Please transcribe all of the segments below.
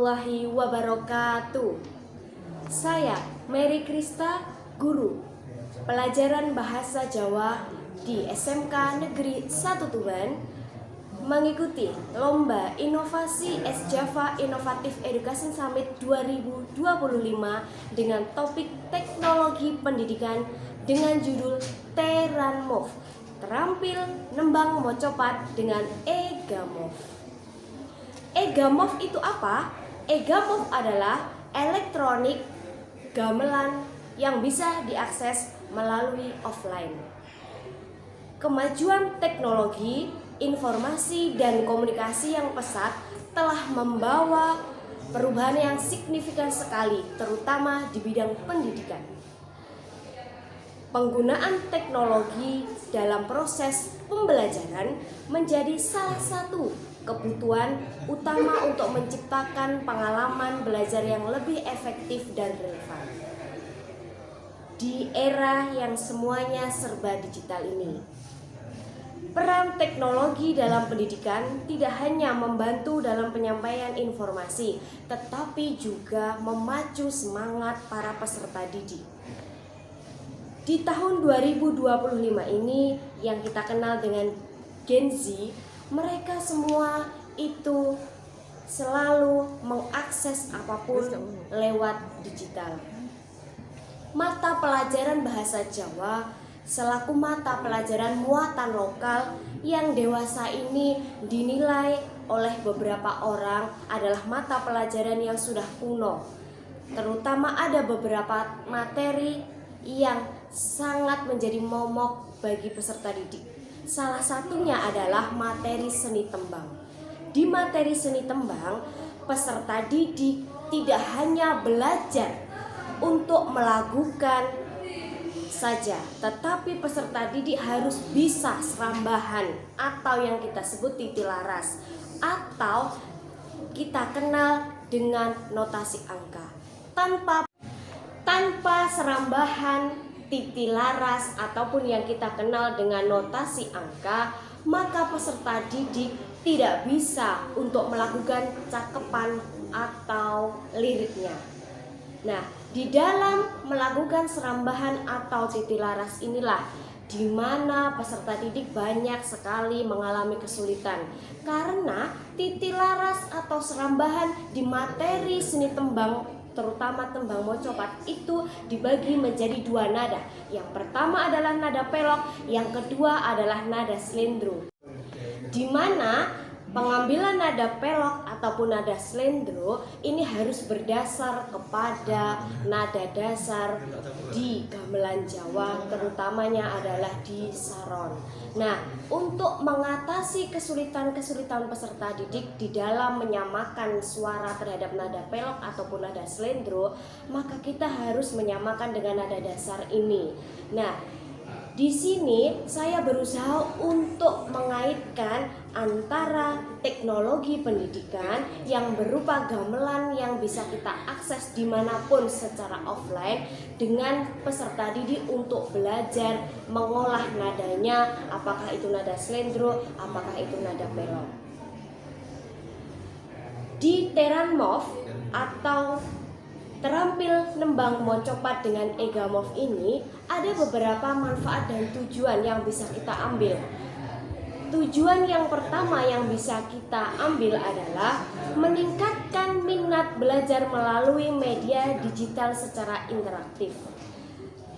warahmatullahi wabarakatuh. Saya Mary Krista, guru pelajaran bahasa Jawa di SMK Negeri 1 Tuban, mengikuti Lomba Inovasi S-Java Inovatif Education Summit 2025 dengan topik teknologi pendidikan dengan judul Teranmove, terampil nembang mocopat dengan EGAMOV. EGAMOV itu apa? EGAMOV adalah elektronik gamelan yang bisa diakses melalui offline. Kemajuan teknologi, informasi, dan komunikasi yang pesat telah membawa perubahan yang signifikan sekali, terutama di bidang pendidikan. Penggunaan teknologi dalam proses pembelajaran menjadi salah satu kebutuhan utama untuk menciptakan pengalaman belajar yang lebih efektif dan relevan. Di era yang semuanya serba digital ini, peran teknologi dalam pendidikan tidak hanya membantu dalam penyampaian informasi, tetapi juga memacu semangat para peserta didik. Di tahun 2025 ini yang kita kenal dengan Gen Z, mereka semua itu selalu mengakses apapun lewat digital. Mata pelajaran bahasa Jawa selaku mata pelajaran muatan lokal yang dewasa ini dinilai oleh beberapa orang adalah mata pelajaran yang sudah kuno. Terutama ada beberapa materi yang sangat menjadi momok bagi peserta didik. Salah satunya adalah materi seni tembang. Di materi seni tembang, peserta didik tidak hanya belajar untuk melagukan saja, tetapi peserta didik harus bisa serambahan atau yang kita sebut titilaras, atau kita kenal dengan notasi angka. Tanpa serambahan, titilaras, ataupun yang kita kenal dengan notasi angka, maka peserta didik tidak bisa untuk melakukan cakepan atau liriknya. Nah, di dalam melakukan serambahan atau titilaras inilah di mana peserta didik banyak sekali mengalami kesulitan, karena titilaras atau serambahan di materi seni tembang, terutama tembang mocopat, itu dibagi menjadi dua nada. Yang pertama adalah nada pelok, yang kedua adalah nada slendro. Di mana pengambilan nada pelok ataupun nada slendro ini harus berdasar kepada nada dasar di gamelan Jawa, terutamanya adalah di saron. Nah, untuk mengatasi kesulitan-kesulitan peserta didik di dalam menyamakan suara terhadap nada pelok ataupun nada slendro, maka kita harus menyamakan dengan nada dasar ini. Nah, di sini saya berusaha untuk mengaitkan antara teknologi pendidikan yang berupa gamelan yang bisa kita akses dimanapun secara offline dengan peserta didik untuk belajar mengolah nadanya, apakah itu nada slendro, apakah itu nada pelok. Di Teranmove atau terampil nembang mocopat dengan EGAMOV ini ada beberapa manfaat dan tujuan yang bisa kita ambil. Tujuan yang pertama yang bisa kita ambil adalah meningkatkan minat belajar melalui media digital secara interaktif.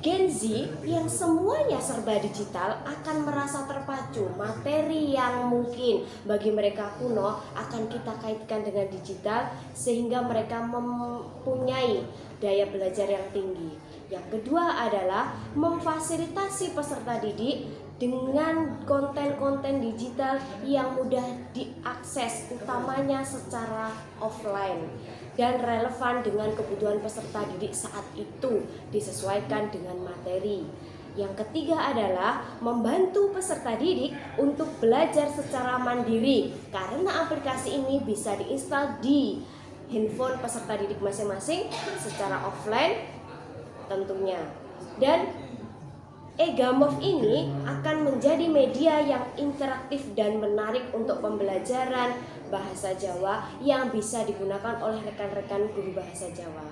Gen Z yang semuanya serba digital akan merasa terpacu. Materi yang mungkin bagi mereka kuno akan kita kaitkan dengan digital sehingga mereka mempunyai daya belajar yang tinggi. Yang kedua adalah memfasilitasi peserta didik dengan konten-konten digital yang mudah diakses, utamanya secara offline dan relevan dengan kebutuhan peserta didik saat itu, disesuaikan dengan materi. Yang ketiga adalah membantu peserta didik untuk belajar secara mandiri, karena aplikasi ini bisa diinstal di handphone peserta didik masing-masing secara offline tentunya. Dan EGAMOV ini akan menjadi media yang interaktif dan menarik untuk pembelajaran bahasa Jawa yang bisa digunakan oleh rekan-rekan guru bahasa Jawa.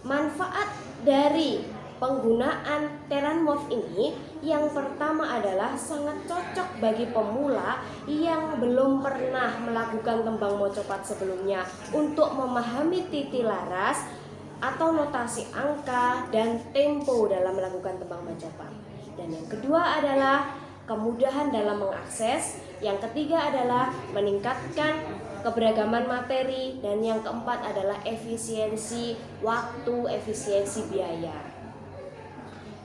Manfaat dari penggunaan Teranmove ini yang pertama adalah sangat cocok bagi pemula yang belum pernah melakukan tembang mocopat sebelumnya untuk memahami titi laras atau notasi angka dan tempo dalam melakukan tembang mocopat. Dan yang kedua adalah kemudahan dalam mengakses. Yang ketiga adalah meningkatkan keberagaman materi, dan yang keempat adalah efisiensi waktu, efisiensi biaya.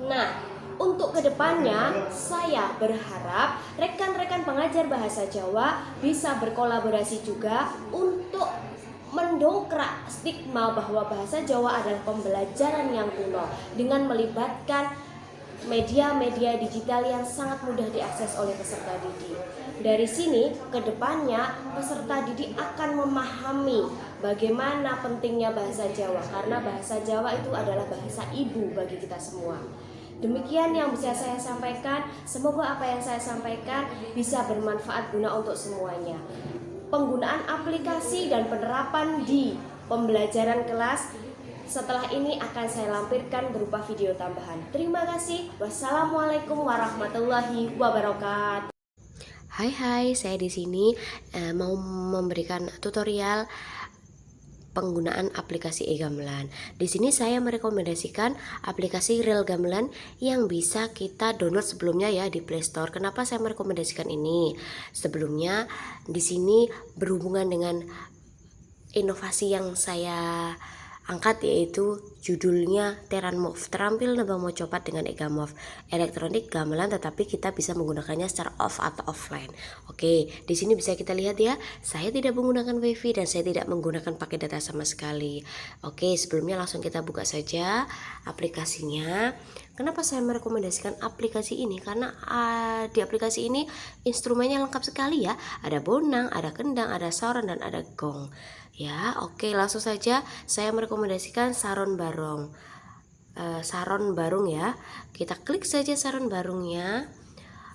Nah, untuk kedepannya saya berharap rekan-rekan pengajar bahasa Jawa bisa berkolaborasi juga untuk mendongkrak stigma bahwa bahasa Jawa adalah pembelajaran yang kuno dengan melibatkan media-media digital yang sangat mudah diakses oleh peserta didik. Dari sini ke depannya peserta didik akan memahami bagaimana pentingnya bahasa Jawa, karena bahasa Jawa itu adalah bahasa ibu bagi kita semua. Demikian yang bisa saya sampaikan. Semoga apa yang saya sampaikan bisa bermanfaat guna untuk semuanya. Penggunaan aplikasi dan penerapan di pembelajaran kelas setelah ini akan saya lampirkan berupa video tambahan. Terima kasih. Wassalamualaikum warahmatullahi wabarakatuh. Hai, saya di sini mau memberikan tutorial penggunaan aplikasi e-gamelan. Di sini saya merekomendasikan aplikasi Real Gamelan yang bisa kita download sebelumnya ya di Play Store. Kenapa saya merekomendasikan ini? Sebelumnya di sini berhubungan dengan inovasi yang saya angkat, yaitu judulnya Teranmove, terampil nembang mocopat dengan EGAMOV, elektronik gamelan tetapi kita bisa menggunakannya secara off atau offline. Oke, di sini bisa kita lihat ya, saya tidak menggunakan wifi dan saya tidak menggunakan pakai data sama sekali. Oke, sebelumnya langsung kita buka saja aplikasinya. Kenapa saya merekomendasikan aplikasi ini? Karena di aplikasi ini instrumennya lengkap sekali ya. Ada bonang, ada kendang, ada saron, dan ada gong. Ya, oke, langsung saja saya merekomendasikan saron barong. Saron barung ya. Kita klik saja saron barungnya.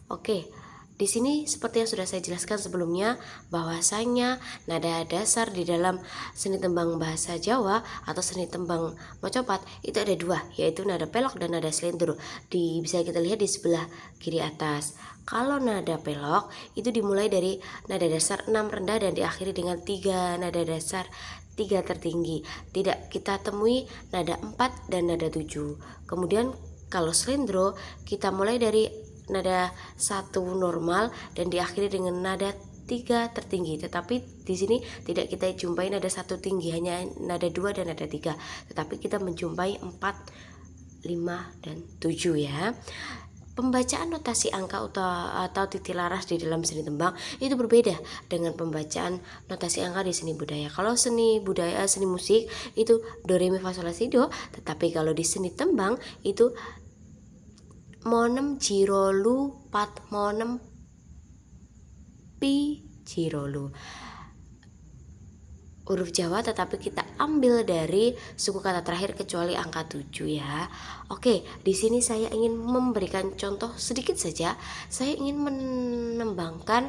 Oke. Di sini seperti yang sudah saya jelaskan sebelumnya, bahwasanya nada dasar di dalam seni tembang bahasa Jawa atau seni tembang mocopat itu ada dua, yaitu nada pelok dan nada slendro. Bisa kita lihat di sebelah kiri atas. Kalau nada pelok itu dimulai dari nada dasar 6 rendah dan diakhiri dengan 3 nada dasar 3 tertinggi. Tidak kita temui nada 4 dan nada 7. Kemudian kalau slendro kita mulai dari nada 1 normal dan diakhiri dengan nada 3 tertinggi. Tetapi di sini tidak kita jumpai nada 1 tinggi, hanya nada 2 dan nada 3. Tetapi kita menjumpai 4, 5 dan 7 ya. Pembacaan notasi angka atau titi laras di dalam seni tembang itu berbeda dengan pembacaan notasi angka di seni budaya. Kalau seni budaya, seni musik itu do re mi fa sol la si do, tetapi kalau di seni tembang itu monem jirolu pat monem pi jirolu, huruf Jawa tetapi kita ambil dari suku kata terakhir kecuali angka 7 ya. Oke, di sini saya ingin memberikan contoh sedikit saja. Saya ingin menembangkan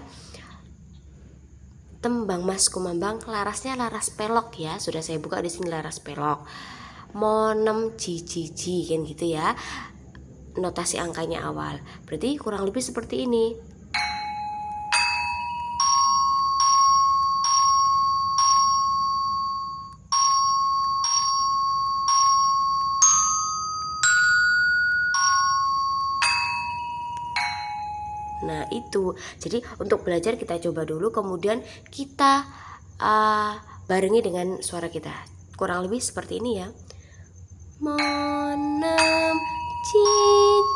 tembang Mas Kumambang, larasnya laras pelok ya. Sudah saya buka di sini laras pelok. Monem ji kan gitu ya. Notasi angkanya awal. Berarti kurang lebih seperti ini. Nah itu. Jadi untuk belajar kita coba dulu, kemudian kita barengi dengan suara kita. Kurang lebih seperti ini ya. Monem ci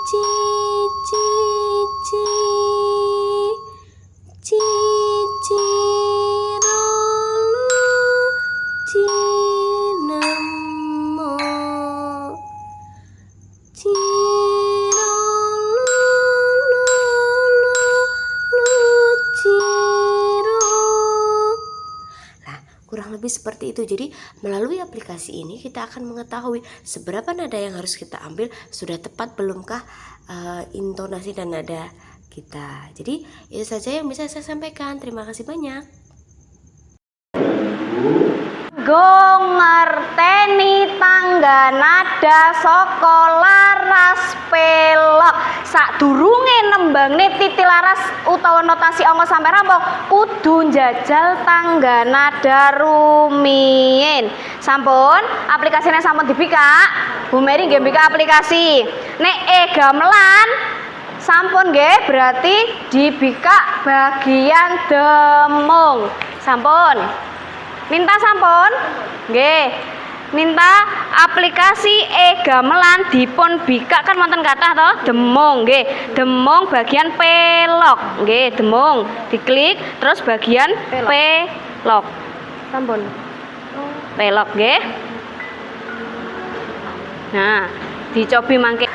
ci ci ci ci ci rolu ci nemo ci rolu lu ci ro. Nah, kurang lebih lebih seperti itu. Jadi melalui aplikasi ini kita akan mengetahui seberapa nada yang harus kita ambil, sudah tepat belumkah intonasi dan nada kita. Jadi itu saja yang bisa saya sampaikan. Terima kasih banyak. Go ngerteni tangga nada saka laras pelok. Sadurunge nembangne titilaras utawa notasi angka sampai rampung kudu njajal tangga nada rumiyin. Sampun, aplikasinya sampun dibikak. Bu Mary nggih mbikak aplikasi. Nek gamelan sampun nggih berarti dibikak bagian demung. Sampun. Minta sampun, nggih. Minta aplikasi gamelan dipun bikak kan wonten kathah to, demung nggih. Demung bagian pelok, nggih, demung. Diklik terus bagian pelok. Sampun. Pelok nggih. Nah, dicobi mangke.